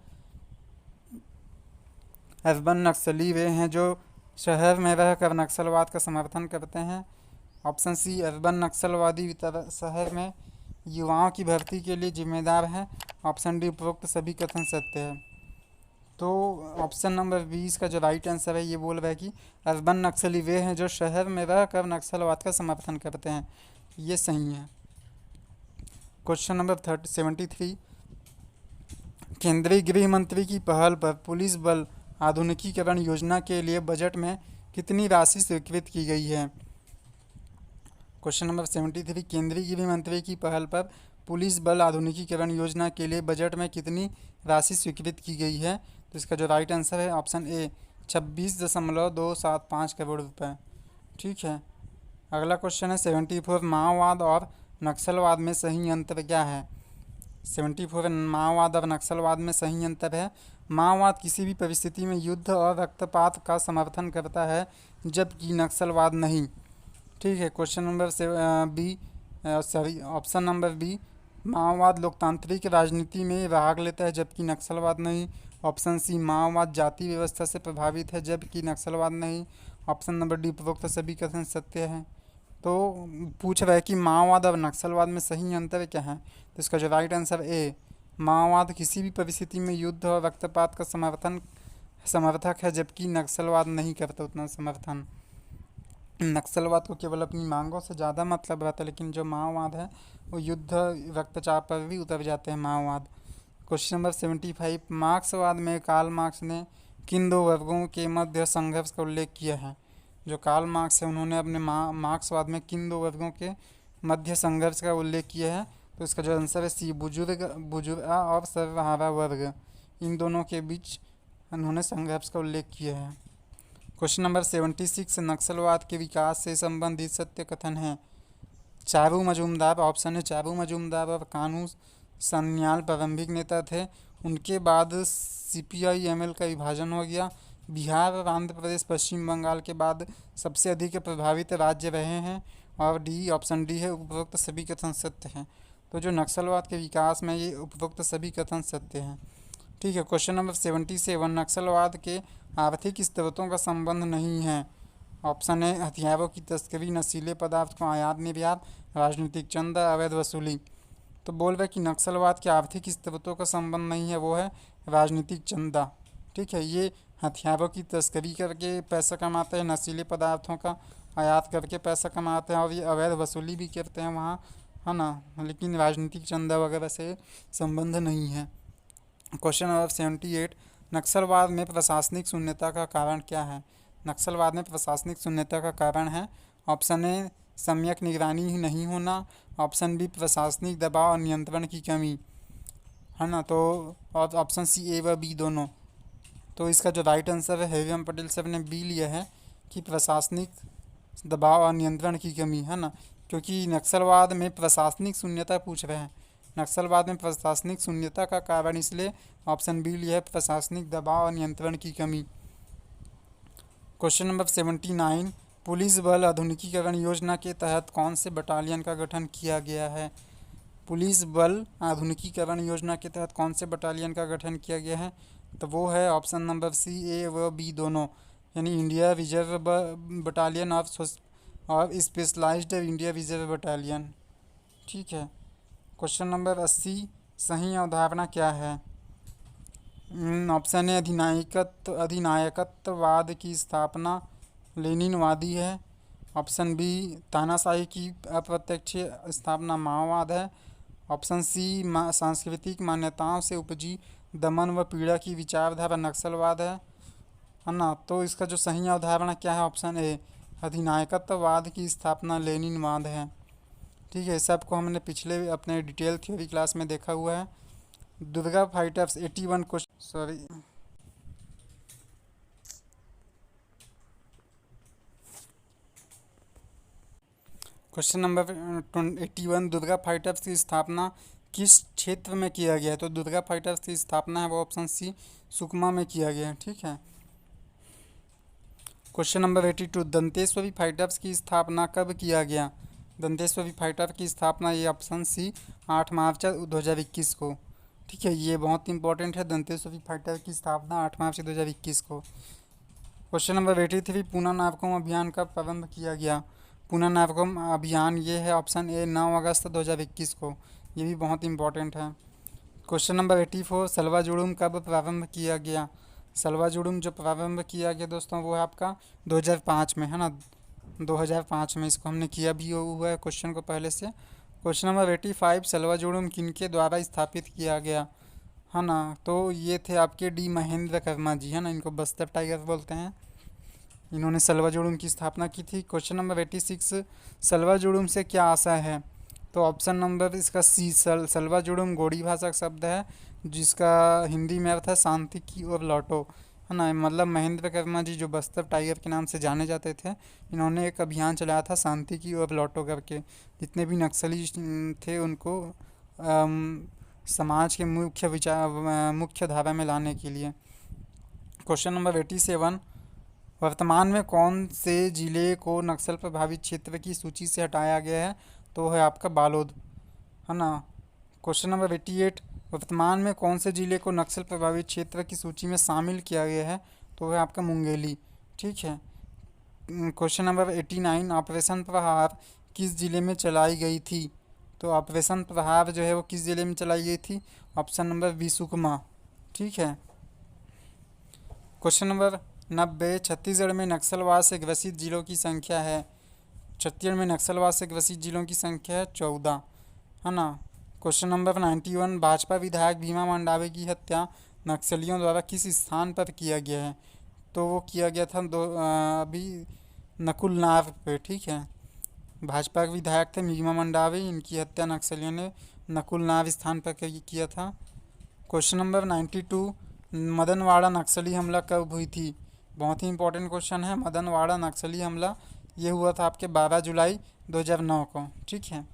अर्बन नक्सली वे हैं जो शहर में रहकर नक्सलवाद का समर्थन करते हैं, ऑप्शन सी अर्बन नक्सलवादी शहर में युवाओं की भर्ती के लिए जिम्मेदार है, ऑप्शन डी उपरोक्त सभी कथन सत्य है। तो ऑप्शन नंबर 20 का जो राइट आंसर है ये बोल रहा है कि अर्बन नक्सली वे हैं जो शहर में रहकर नक्सलवाद का समर्थन करते हैं, ये सही है। क्वेश्चन नंबर 73, केंद्रीय गृह मंत्री की पहल पर पुलिस बल आधुनिकीकरण योजना के लिए बजट में कितनी राशि स्वीकृत की गई है? क्वेश्चन नंबर 73, केंद्रीय गृह मंत्री की पहल पर पुलिस बल आधुनिकीकरण योजना के लिए बजट में कितनी राशि स्वीकृत की गई है? तो इसका जो राइट आंसर है ऑप्शन ए 26.275 करोड़ रुपए, ठीक है। अगला क्वेश्चन है 74, माओवाद और नक्सलवाद में सही अंतर क्या है? 74, माओवाद और नक्सलवाद में सही अंतर है, माओवाद किसी भी परिस्थिति में युद्ध और रक्तपात का समर्थन करता है जबकि नक्सलवाद नहीं, ठीक है। Question number option number B, माओवाद लोकतांत्रिक राजनीति में भाग लेता है जबकि नक्सलवाद नहीं, ऑप्शन सी माओवाद जाति व्यवस्था से प्रभावित है जबकि नक्सलवाद नहीं, ऑप्शन नंबर डी उपरोक्त सभी कथन सत्य है। तो पूछ रहा है कि माओवाद और नक्सलवाद में सही अंतर क्या है? तो इसका जो राइट आंसर ए, माओवाद किसी भी परिस्थिति में युद्ध और रक्तपात का समर्थक है जबकि नक्सलवाद नहीं करता उतना समर्थन। नक्सलवाद को केवल अपनी मांगों से ज़्यादा मतलब रहता है, लेकिन जो माओवाद है वो युद्ध रक्तचाप पर भी उतर जाते हैं माओवाद। क्वेश्चन नंबर 75, मार्क्सवाद में कार्ल मार्क्स ने किन दो वर्गों के मध्य संघर्ष का उल्लेख किया है? जो कार्ल मार्क्स है उन्होंने अपने मार्क्सवाद में किन दो वर्गों के मध्य संघर्ष का उल्लेख किया है? तो इसका जो आंसर है सी, बुजुर्गा और सर्वहारा वर्ग, इन दोनों के बीच उन्होंने संघर्ष का उल्लेख किया है। क्वेश्चन नंबर 76, नक्सलवाद के विकास से संबंधित सत्य कथन है? चारू मजूमदार, ऑप्शन है चारू मजूमदार और कानू सन्याल प्रारंभिक नेता थे, उनके बाद CPI-ML का विभाजन हो गया, बिहार और आंध्र प्रदेश पश्चिम बंगाल के बाद सबसे अधिक प्रभावित राज्य रहे हैं, और डी ऑप्शन डी है उपरोक्त सभी कथन सत्य हैं। तो जो नक्सलवाद के विकास में ये उपरोक्त सभी कथन सत्य हैं, ठीक है। क्वेश्चन नंबर 77, नक्सलवाद के आर्थिक स्रोतों का संबंध नहीं है, ऑप्शन है हथियारों की तस्करी, नशीले पदार्थ को आयात निर्यात, राजनीतिक चंदा, अवैध वसूली। तो बोल रहे कि नक्सलवाद के आर्थिक स्रोतों का संबंध नहीं है, वो है राजनीतिक चंदा, ठीक है। ये हथियारों की तस्करी करके पैसा कमाते हैं, नशीले पदार्थों का आयात करके पैसा कमाते हैं और ये अवैध वसूली भी करते हैं वहाँ, है ना। लेकिन राजनीतिक चंदा वगैरह से संबंध नहीं है। क्वेश्चन नंबर 78, नक्सलवाद में प्रशासनिक शून्यता का कारण क्या है? नक्सलवाद में प्रशासनिक शून्यता का कारण है ऑप्शन ए सम्यक निगरानी ही नहीं होना, ऑप्शन बी प्रशासनिक दबाव और नियंत्रण की कमी, है ना। तो और ऑप्शन सी ए व बी दोनों। तो इसका जो राइट आंसर है हेवियम पटेल साहब ने बी लिया है कि प्रशासनिक दबाव और नियंत्रण की कमी, है ना। क्योंकि नक्सलवाद में प्रशासनिक शून्यता पूछ रहे हैं, नक्सलवाद में प्रशासनिक शून्यता का कारण, इसलिए ऑप्शन बी लिया है प्रशासनिक दबाव और नियंत्रण की कमी। क्वेश्चन नंबर 79, पुलिस बल आधुनिकीकरण योजना के तहत कौन से बटालियन का गठन किया गया है? पुलिस बल आधुनिकीकरण योजना के तहत कौन से बटालियन का गठन किया गया है? तो वो है ऑप्शन नंबर सी ए व बी दोनों, यानी इंडिया रिजर्व बटालियन और स्पेशलाइज्ड इंडिया रिजर्व बटालियन। ठीक है। क्वेश्चन नंबर 80, सही अवधारणा क्या है? ऑप्शन ए अधिनायकत्ववाद की स्थापना लेनिनवादी है, ऑप्शन बी तानाशाही की अप्रत्यक्ष स्थापना माओवाद है, ऑप्शन सी सांस्कृतिक मान्यताओं से उपजी दमन व पीड़ा की विचारधारा नक्सलवाद है ना। तो इसका जो सही अवधारणा क्या है? ऑप्शन ए अधिनायकत्ववाद की स्थापना लेनिनवाद है। ठीक है, सबको हमने पिछले अपने डिटेल थ्योरी क्लास में देखा हुआ है। Durga fighters 81 question, sorry, question number 81, Durga fighters की स्थापना किस क्षेत्र में किया गया है? तो दुर्गा फाइटर्स की स्थापना है वो ऑप्शन सी सुकमा में किया गया है। ठीक है। क्वेश्चन नंबर 82, दंतेश्वरी फाइटर्स की स्थापना कब किया गया? दंतेश्वरी फाइटर की स्थापना ये ऑप्शन सी 8 मार्च 2021 को। ठीक है, ये बहुत इंपॉर्टेंट है, दंतेश्वरी फाइटर की स्थापना 8 मार्च 2021 को। क्वेश्चन नंबर 83, पूना नाविकों अभियान कब प्रारंभ किया गया? पूना नाविकों अभियान ये है ऑप्शन ए 9 अगस्त 2021 को। ये भी बहुत इंपॉर्टेंट है। क्वेश्चन नंबर 84, सलवा जुड़ूम कब प्रारंभ किया गया? सलवा जुड़ूम जो प्रारंभ किया गया दोस्तों वो है आपका 2005 में, है ना। 2005 में इसको हमने किया भी हुआ है क्वेश्चन को पहले से। क्वेश्चन नंबर 85, सलवा जुड़ूम किनके द्वारा स्थापित किया गया, है ना। तो ये थे आपके डी महेंद्र कर्मा जी, है ना, इनको बस्तर टाइगर बोलते हैं। इन्होंने सलवा जुड़ूम की स्थापना की थी। क्वेश्चन नंबर 86, सलवा जुड़ूम से क्या आशा है? तो ऑप्शन नंबर इसका सी सलवा जुड़ूम गोड़ी भाषा का शब्द है जिसका हिंदी में अर्थ है शांति की ओर लौटो, है ना। मतलब महेंद्र कर्मा जी जो बस्तर टाइगर के नाम से जाने जाते थे, इन्होंने एक अभियान चलाया था शांति की ओर लौटो करके। जितने भी नक्सली थे उनको समाज के मुख्य धारा में लाने के लिए। क्वेश्चन नंबर 87, वर्तमान में कौन से जिले को नक्सल प्रभावित क्षेत्र की सूची से हटाया गया है? तो है आपका बालोद, है ना। क्वेश्चन नंबर 88, वर्तमान में कौन से जिले को नक्सल प्रभावित क्षेत्र की सूची में शामिल किया गया है? तो है आपका मुंगेली। ठीक है। क्वेश्चन नंबर 89, ऑपरेशन प्रहार किस जिले में चलाई गई थी? तो ऑपरेशन प्रहार जो है वो किस जिले में चलाई गई थी? Option number B Sukma. ठीक है। क्वेश्चन नंबर 90, छत्तीसगढ़ में नक्सलवाद से ग्रसित जिलों की संख्या है? छत्तीसगढ़ में नक्सलवाद से ग्रसित जिलों की संख्या है 14, है ना। क्वेश्चन नंबर 91, भाजपा विधायक भीमा मंडावी की हत्या नक्सलियों द्वारा किस स्थान पर किया गया है? तो वो किया गया था अभी नकुलनार पे। ठीक है, भाजपा के विधायक थे भीमा मंडावी, इनकी हत्या नक्सलियों ने नकुलनार स्थान पर किया था। क्वेश्चन नंबर 92, मदनवाड़ा नक्सली हमला कब हुई थी? बहुत ही इंपॉर्टेंट क्वेश्चन है। मदनवाड़ा नक्सली हमला ये हुआ था आपके 12 जुलाई 2009 को। ठीक है।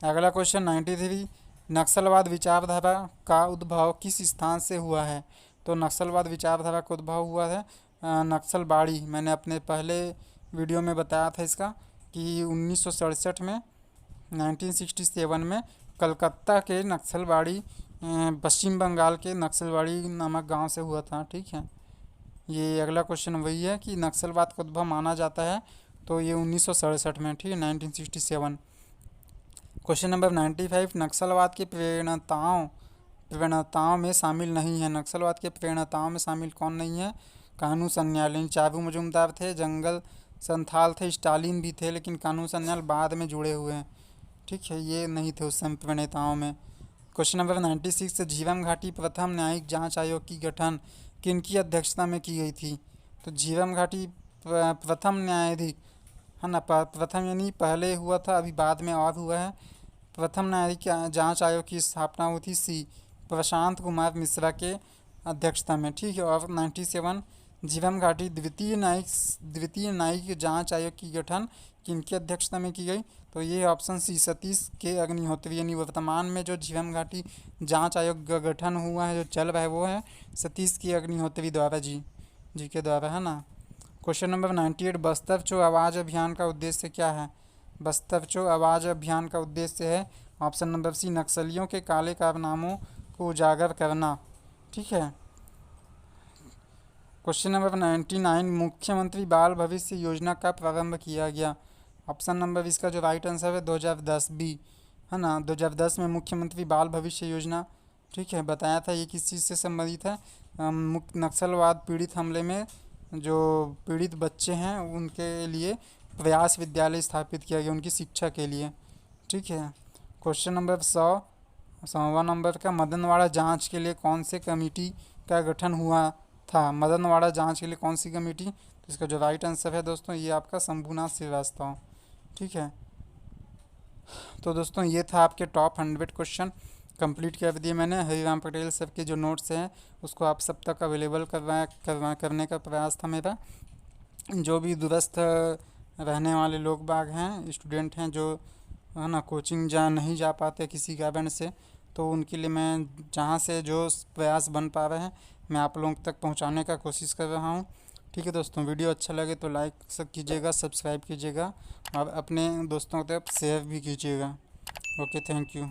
अगला क्वेश्चन 93, नक्सलवाद विचारधारा का उद्भव किस स्थान से हुआ है? तो नक्सलवाद विचारधारा का उद्भव हुआ है नक्सलबाड़ी। मैंने अपने पहले वीडियो में बताया था इसका कि 1967 में 1967 में कलकत्ता के नक्सलबाड़ी पश्चिम बंगाल के नक्सलबाड़ी नामक गांव से हुआ था। ठीक है। ये अगला क्वेश्चन वही है कि नक्सलवाद का उद्भव माना जाता है, तो ये 1967 में। ठीक है, 1967। क्वेश्चन नंबर 95, नक्सलवाद के प्रेरणाताओं में शामिल नहीं है? नक्सलवाद के प्रेरणाताओं में शामिल कौन नहीं है? कानू सन्याल, चारू मजुमदार थे, जंगल संथाल थे, स्टालिन भी थे, लेकिन कानू सन्याल बाद में जुड़े हुए हैं। ठीक है, ये नहीं थे उस समय प्रणेताओं में। क्वेश्चन नंबर 96, झीरम घाटी प्रथम न्यायिक जांच आयोग की गठन किनकी अध्यक्षता में की गई थी? तो झीरम घाटी प्रथम न्यायाधीश है ना, प्रथम यानी पहले हुआ था, अभी बाद में और हुआ है। प्रथम न्यायिक जांच आयोग की स्थापना हुई थी प्रशांत कुमार मिश्रा के अध्यक्षता में। ठीक है, और 97, झीरम घाटी द्वितीय न्यायिक जांच आयोग की गठन किनकी अध्यक्षता में की गई? तो ये ऑप्शन सी, सतीश के अग्निहोत्री, यानी वर्तमान में जो झीरम घाटी जांच आयोग का गठन हुआ है, जो चल रहा है, वो है सतीश के अग्निहोत्री द्वारा जी के द्वारा, है ना। क्वेश्चन नंबर 98, बस्तर चो आवाज़ अभियान का उद्देश्य क्या है? बस्तर चो आवाज़ अभियान का उद्देश्य है ऑप्शन नंबर सी, नक्सलियों के काले कारनामों को उजागर करना। ठीक है। क्वेश्चन नंबर 99, मुख्यमंत्री बाल भविष्य योजना का प्रारंभ किया गया? ऑप्शन नंबर इसका जो राइट आंसर है 2010 बी, है ना। 2010 में मुख्यमंत्री बाल भविष्य योजना, ठीक है, बताया था। ये किस चीज़ से संबंधित है? नक्सलवाद पीड़ित हमले में जो पीड़ित बच्चे हैं उनके लिए प्रयास विद्यालय स्थापित किया गया, उनकी शिक्षा के लिए। ठीक है। क्वेश्चन नंबर 100वां नंबर का, मदनवाड़ा जांच के लिए कौन से कमेटी का गठन हुआ था? मदनवाड़ा जांच के लिए कौन सी कमेटी? तो इसका जो राइट आंसर है दोस्तों, ये आपका शंभुनाथ श्रीवास्तव। ठीक है। तो दोस्तों ये था आपके टॉप 100 क्वेश्चन कंप्लीट कर दिए मैंने। हरिराम पटेल सर के जो नोट्स हैं उसको आप सब तक अवेलेबल करने का प्रयास था मेरा। जो भी दूरस्थ रहने वाले लोग बाग हैं, स्टूडेंट हैं, जो है ना कोचिंग नहीं जा पाते किसी कारण से, तो उनके लिए मैं जहाँ से जो प्रयास बन पा रहे हैं मैं आप लोगों तक पहुँचाने का कोशिश कर रहा हूँ। ठीक है दोस्तों, वीडियो अच्छा लगे तो लाइक सब कीजिएगा, सब्सक्राइब कीजिएगा और अपने दोस्तों की तरफ शेयर भी कीजिएगा। Okay, thank you.